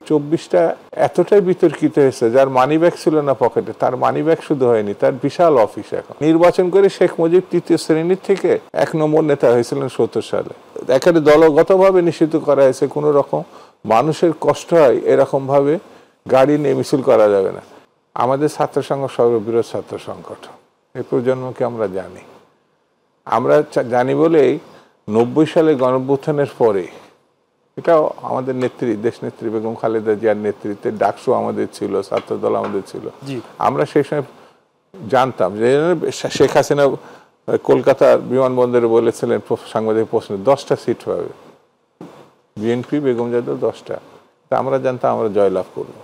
24টা এতটাই বিতর্কিত হয়েছে, যার মানি ব্যাগ ছিল না পকেটে, তার মানি ব্যাগ শুধু হয়নি, তার বিশাল অফিস। এখন নির্বাচন করে শেখ মুজিব তৃতীয় শ্রেণীর থেকে 1 নম্বর নেতা হয়েছিলেন 70 সালে। এখানে দলগতভাবে নিষিদ্ধ করা হয়েছে, কোনো রকম মানুষের কষ্ট হয় এরকম ভাবে গাড়ি নিয়ে মিছিল করা যাবে না। আমাদের ছাত্র সংঘ সর্ববৃহৎ ছাত্র সংগঠন, এই প্রজন্মকে আমরা জানি। আমরা জানি বলেই 90 সালে গণঅভ্যুত্থানের পরে, এটাও আমাদের নেত্রী, দেশ নেত্রী বেগম খালেদা জিয়ার নেতৃত্বে ডাকসু আমাদের ছিল, ছাত্রদল আমাদের ছিল। আমরা সেই সময় জানতাম যে শেখ হাসিনা কলকাতার বিমানবন্দরে বলেছিলেন সাংবাদিক প্রশ্ন 10টা সিট পাবে, বিএনপি বেগম জাদের 10টা। তা আমরা জানতাম আমরা জয়লাভ করব,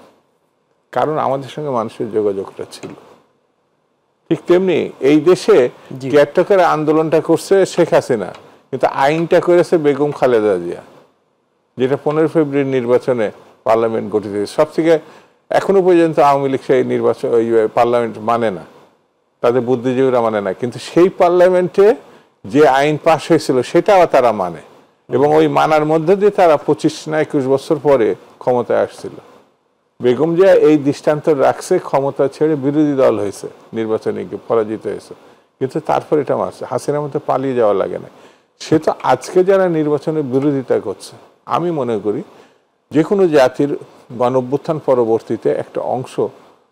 কারণ আমাদের সঙ্গে মানুষের যোগাযোগটা ছিল। ঠিক তেমনি এই দেশে কেয়ারটেকার আন্দোলনটা করছে শেখ হাসিনা, কিন্তু আইনটা করেছে বেগম খালেদা জিয়া, যেটা 15 ফেব্রুয়ারি নির্বাচনে পার্লামেন্ট গঠিত হয়েছে। সব থেকে এখনো পর্যন্ত আওয়ামী লীগ সেই নির্বাচন পার্লামেন্ট মানে না, তাদের বুদ্ধিজীবীরা মানে না, কিন্তু সেই পার্লামেন্টে যে আইন পাশ হয়েছিল সেটাও তারা মানে, এবং ওই মানার মধ্যে দিয়ে তারা 25 না 21 বছর পরে ক্ষমতায় আসছিল। বেগম জিয়া এই দৃষ্টান্ত রাখছে, ক্ষমতা ছেড়ে বিরোধী দল হয়েছে, নির্বাচনে পরাজিত হয়েছে, কিন্তু তারপর এটা মারছে। হাসিনার মতো পালিয়ে যাওয়া লাগে না। সে তো আজকে যারা নির্বাচনের বিরোধিতা করছে, আমি মনে করি যে কোনো জাতির গণঅভ্যুত্থান পরবর্তীতে একটা অংশ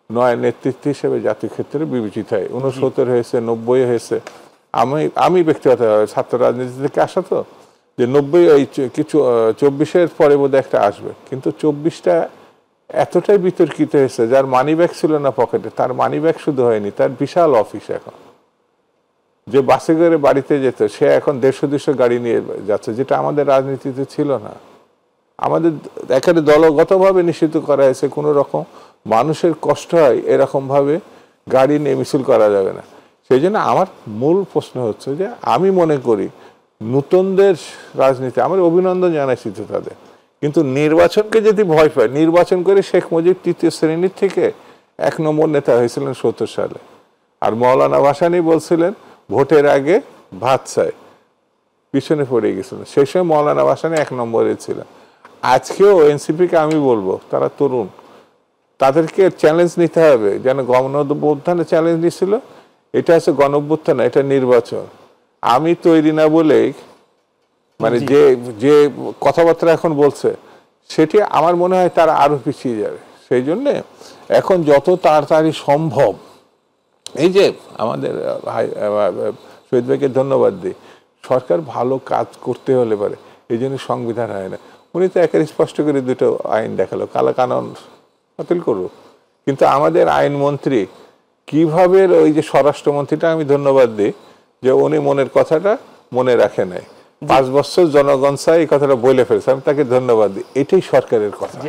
নয় নেতৃত্ব হিসেবে জাতির ক্ষেত্রে বিবেচিত হয়। 69 হয়েছে, 90 হয়েছে। আমি ব্যক্তিগতভাবে ছাত্র রাজনীতি থেকে আসা তো, যে 90 ওই কিছু 24-এর পরে বোধহয় একটা আসবে, কিন্তু 24টা এতটাই বিতর্কিত হয়েছে, যার মানি ব্যাগ ছিল না পকেটে, তার মানি ব্যাগ শুধু হয়নি, তার বিশাল অফিস। এখন যে বাসে করে বাড়িতে যেত, সে এখন 150-200 গাড়ি নিয়ে যাচ্ছে, যেটা আমাদের রাজনীতিতে ছিল না। আমাদের এখানে দলগতভাবে নিষিদ্ধ করা হয়েছে, কোনো রকম মানুষের কষ্ট হয় এরকম ভাবে গাড়ি নিয়ে মিছিল করা যাবে না। সেই জন্য আমার মূল প্রশ্ন হচ্ছে যে, আমি মনে করি নতুনদের রাজনীতি আমার অভিনন্দন জানাইছি তো তাদের, কিন্তু নির্বাচনকে যদি ভয় পায়, নির্বাচন করে শেখ মুজিব তৃতীয় শ্রেণীর থেকে 1 নম্বর নেতা হয়েছিলেন 70 সালে। আর মৌলানা ভাসানী বলছিলেন ভোটের আগে ভাত চাই, পিছনে পড়ে গেছিলেন। সেই সময় মৌলানা ভাসানী 1 নম্বরে ছিলেন। আজকেও এনসিপিকে আমি বলবো, তারা তরুণ, তাদেরকে চ্যালেঞ্জ নিতে হবে। যেন গণঅভ্যুত্থানে চ্যালেঞ্জ নিয়েছিল, এটা হচ্ছে গণঅভ্যুত্থান, এটা নির্বাচন। আমি তৈরি না বলেই, মানে যে কথাবার্তা এখন বলছে, সেটি আমার মনে হয় তারা আরো পিছিয়ে যাবে। সেই জন্যে এখন যত তাড়াতাড়ি সম্ভব, এই যে আমাদের শহীদ ভাইকে ধন্যবাদ দিই, সরকার ভালো কাজ করতে হলে পারে, এই জন্য সংবিধান হয় না। উনি তো একেবারে স্পষ্ট করে দুটো আইন দেখালো, কালা কানুন বাতিল করুক। কিন্তু আমাদের আইনমন্ত্রী কিভাবে, ওই যে স্বরাষ্ট্রমন্ত্রীটা আমি ধন্যবাদ দিই যে উনি মনের কথাটা মনে রাখে নাই, 5 বছর জনগণ চাই এই কথাটা বলে ফেলছে, আমি তাকে ধন্যবাদ দিই। এটাই সরকারের কথা।